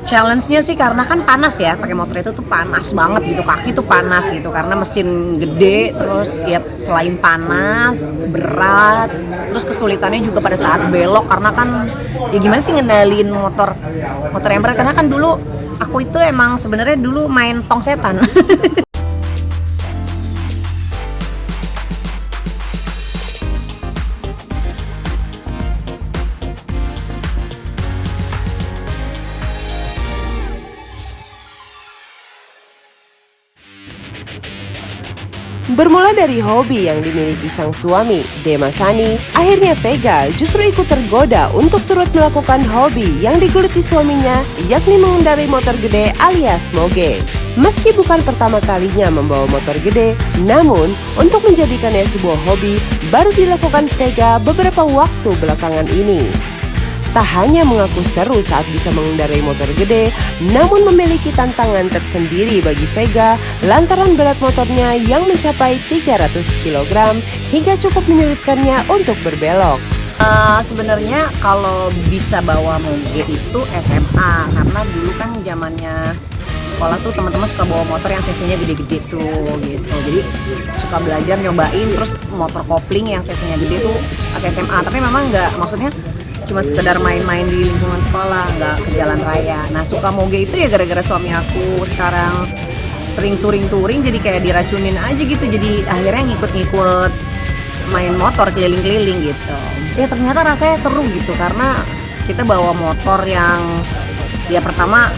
Challenge-nya sih karena kan panas ya, pakai motor itu tuh panas banget gitu, kaki tuh panas gitu karena mesin gede, terus ya selain panas, berat, terus kesulitannya juga pada saat belok karena kan ya gimana sih ngendalin motor yang berat, karena kan dulu aku itu emang sebenarnya dulu main tong setan. Bermula dari hobi yang dimiliki sang suami, Demasani, akhirnya Vega justru ikut tergoda untuk turut melakukan hobi yang digeluti suaminya, yakni mengendarai motor gede alias moge. Meski bukan pertama kalinya membawa motor gede, namun untuk menjadikannya sebuah hobi baru dilakukan Vega beberapa waktu belakangan ini. Tak hanya mengaku seru saat bisa mengendarai motor gede, namun memiliki tantangan tersendiri bagi Vega lantaran berat motornya yang mencapai 300 kg hingga cukup menyulitkannya untuk berbelok. Sebenarnya kalau bisa bawa moge itu SMA, karena dulu kan zamannya sekolah tuh teman-teman suka bawa motor yang cc-nya gede-gede tuh gitu. Jadi suka belajar nyobain, terus motor kopling yang cc-nya gede tuh pas SMA. Tapi memang nggak, maksudnya cuma sekedar main-main di lingkungan sekolah, nggak ke jalan raya. Nah, suka moge itu ya gara-gara suami aku sekarang sering touring-touring, jadi kayak diracunin aja gitu. Jadi akhirnya ngikut-ngikut main motor keliling-keliling gitu. Ya ternyata rasanya seru gitu, karena kita bawa motor yang ya pertama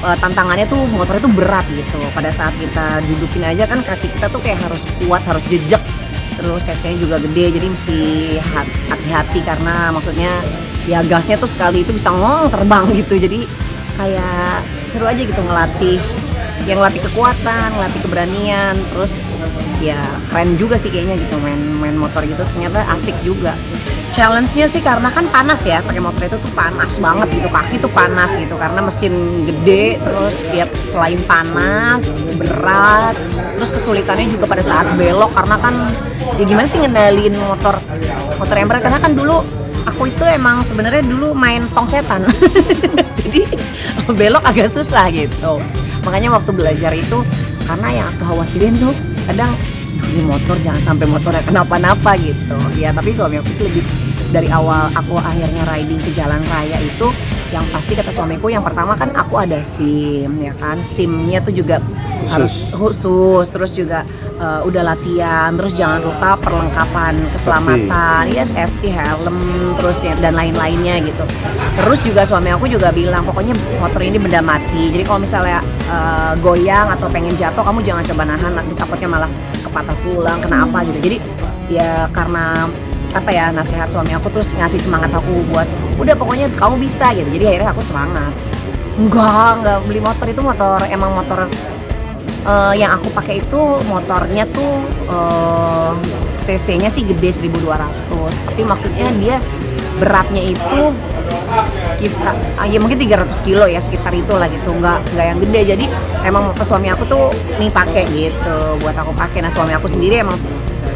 tantangannya tuh motor itu berat gitu. Pada saat kita dudukin aja kan kaki kita tuh kayak harus kuat, harus jejak. Terus cc-nya juga gede, jadi mesti hati-hati karena maksudnya ya gasnya tuh sekali itu bisa terbang gitu. Jadi kayak seru aja gitu ngelatih kekuatan, ngelatih keberanian. Terus ya keren juga sih kayaknya gitu main motor gitu, ternyata asik juga. Challenge-nya sih karena kan panas ya, pakai motor itu tuh panas banget gitu, kaki tuh panas gitu karena mesin gede, terus ya selain panas, berat, terus kesulitannya juga pada saat belok karena kan ya gimana sih ngendalin motor yang berat, karena kan dulu aku itu emang sebenarnya dulu main tong setan. Jadi belok agak susah gitu. Makanya waktu belajar itu, karena yang aku khawatirin tuh kadang ini motor jangan sampai motornya kenapa-napa gitu ya. Tapi suami aku lebih dari awal aku akhirnya riding ke jalan raya itu, yang pasti kata suamiku yang pertama kan aku ada SIM ya kan, SIM-nya tuh juga harus khusus, terus juga udah latihan, terus jangan lupa perlengkapan keselamatan ya, safety helm, terus ya, dan lain-lainnya gitu. Terus juga suami aku juga bilang pokoknya motor ini benda mati, jadi kalau misalnya goyang atau pengen jatuh kamu jangan coba nahan, nanti takutnya malah kepatah tulang, kena apa gitu. Jadi ya karena apa ya, nasihat suami aku terus ngasih semangat aku buat udah pokoknya kamu bisa gitu. Jadi akhirnya aku semangat. Enggak beli motor itu emang motor yang aku pakai itu motornya tuh cc-nya sih gede 1200, tapi maksudnya dia beratnya itu sekitar ya mungkin 300 kilo ya, sekitar itulah gitu, nggak yang gede. Jadi emang suami aku tuh nih pakai gitu buat aku pakai. Nah, suami aku sendiri emang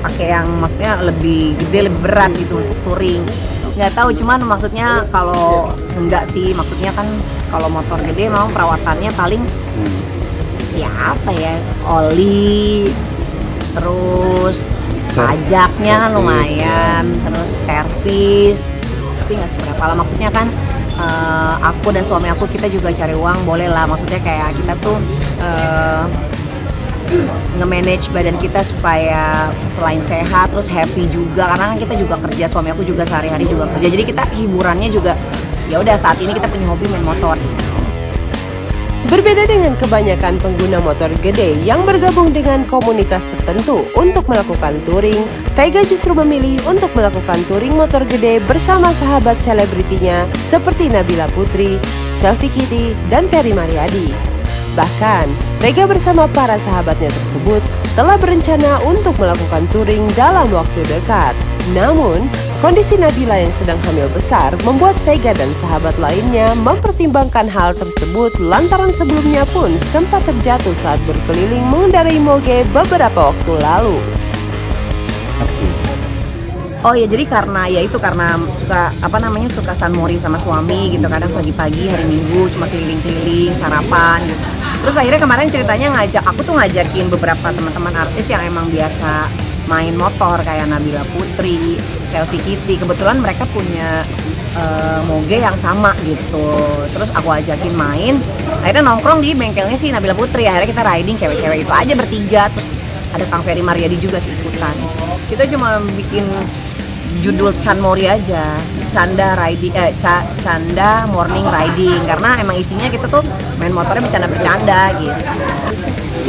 pakai yang maksudnya lebih gede, lebih berat gitu untuk touring. Nggak tahu, cuman maksudnya kalau enggak sih, maksudnya kan kalau motor gede memang perawatannya paling ya apa ya, oli, terus pajaknya kan lumayan, terus servis, tapi nggak seberapa lah. Maksudnya kan aku dan suami aku kita juga cari uang, boleh lah. Maksudnya kayak kita tuh nge-manage badan kita supaya selain sehat terus happy juga, karena kan kita juga kerja, suami aku juga sehari-hari juga kerja, jadi kita hiburannya juga ya udah saat ini kita punya hobi main motor. Berbeda dengan kebanyakan pengguna motor gede yang bergabung dengan komunitas tertentu untuk melakukan touring, Vega justru memilih untuk melakukan touring motor gede bersama sahabat selebritinya seperti Nabila Putri, Selvi Kitty, dan Ferry Mariadi. Bahkan, Vega bersama para sahabatnya tersebut telah berencana untuk melakukan touring dalam waktu dekat. Namun, kondisi Nabila yang sedang hamil besar membuat Vega dan sahabat lainnya mempertimbangkan hal tersebut lantaran sebelumnya pun sempat terjatuh saat berkeliling mengendarai moge beberapa waktu lalu. Oh ya, jadi karena suka suka sunmori sama suami gitu, kadang pagi-pagi hari Minggu cuma keliling-keliling sarapan gitu. Terus akhirnya kemarin ceritanya aku tuh ngajakin beberapa teman-teman artis yang emang biasa main motor kayak Nabila Putri, Selfie Kitty. Kebetulan mereka punya moge yang sama gitu. Terus aku ajakin main. Akhirnya nongkrong di bengkelnya si Nabila Putri. Akhirnya kita riding cewek-cewek itu aja bertiga. Terus ada Kang Ferry Maryadi juga sih ikutan. Kita cuma bikin judul Chanmori aja, Canda Morning Riding, karena emang isinya kita tuh main motornya bercanda-bercanda gitu.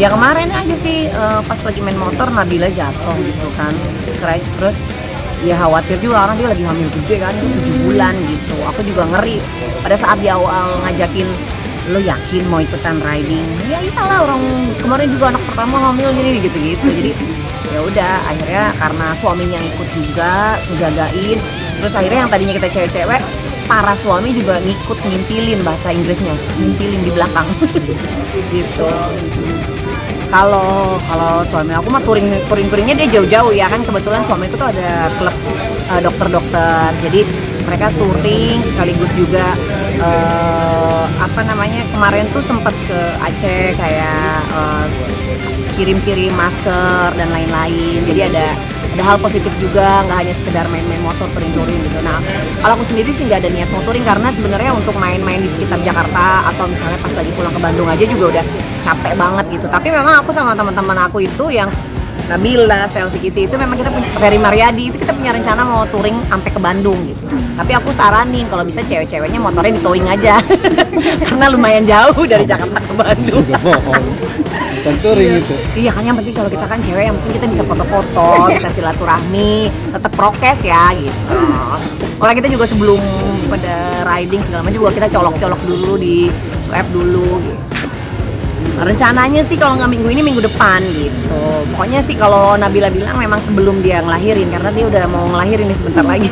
Ya kemarin aja sih pas lagi main motor Nabila jatuh gitu kan, scratch, terus ya khawatir juga orang dia lagi hamil gede kan, 7 bulan gitu. Aku juga ngeri pada saat di awal ngajakin, lo yakin mau ikutan riding? Ya iyalah, orang kemarin juga anak pertama hamil gini gitu-gitu. Jadi ya udah, akhirnya karena suaminya ikut juga ngejagain. Terus akhirnya yang tadinya kita cewek-cewek, para suami juga ngikut ngintilin bahasa Inggrisnya, ngintilin di belakang gitu. Kalau suami aku mah touringnya dia jauh-jauh ya kan, kebetulan suami itu tuh ada klub dokter-dokter, jadi mereka touring sekaligus juga kemarin tuh sempet ke Aceh kayak kirim-kirim masker dan lain-lain. Jadi ada hal positif juga, nggak hanya sekedar main-main motor touring-touring gitu. Nah, kalau aku sendiri sih nggak ada niat mau touring, karena sebenarnya untuk main-main di sekitar Jakarta atau misalnya pas lagi pulang ke Bandung aja juga udah capek banget gitu. Tapi memang aku sama teman-teman aku itu yang Nabila, Selfie Kitty itu memang kita punya, Ferry Maryadi itu kita punya rencana mau touring sampai ke Bandung gitu. Tapi aku saranin kalau bisa cewek-ceweknya motornya di towing aja karena lumayan jauh dari Jakarta ke Bandung. Sudah bohong. Bukan touring itu. Iya kan, yang penting kalau kita kan cewek, yang penting kita bisa foto-foto, bisa silaturahmi, tetap prokes ya gitu. Orang kita juga sebelum pada riding segala macam juga kita colok-colok dulu, di swab dulu gitu. Rencananya sih kalau nggak minggu ini, minggu depan gitu. Pokoknya sih kalau Nabila bilang memang sebelum dia ngelahirin, karena dia udah mau ngelahirin nih sebentar lagi.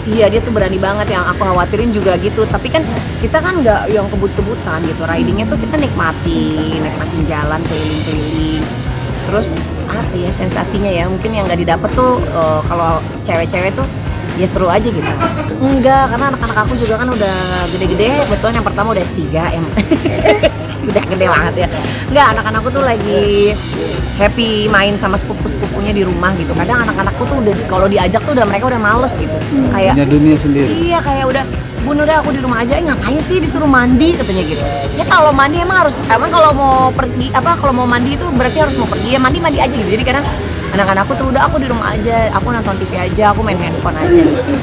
Iya, dia tuh berani banget, yang aku khawatirin juga gitu. Tapi kan kita kan nggak yang kebut-kebutan gitu. Ridingnya tuh kita nikmatin jalan keliling-keliling. Terus apa ya sensasinya ya, mungkin yang nggak didapat tuh kalau cewek-cewek tuh ya seru aja gitu. Enggak, karena anak-anak aku juga kan udah gede-gede. Kebetulan yang pertama udah S3 udah gede banget ya. Enggak, anak-anakku tuh lagi happy main sama sepupu-sepupunya di rumah gitu. Kadang anak-anakku tuh udah kalau diajak tuh mereka udah males gitu. Kayak punya dunia sendiri. Iya, kayak Bun udah aku di rumah aja. Ngapain sih disuruh mandi katanya gitu. Ya kalau mandi emang kalau mau pergi kalau mau mandi itu berarti harus mau pergi, ya mandi aja gitu. Jadi kadang anak-anakku tuh udah aku di rumah aja, aku nonton TV aja, aku main handphone aja gitu.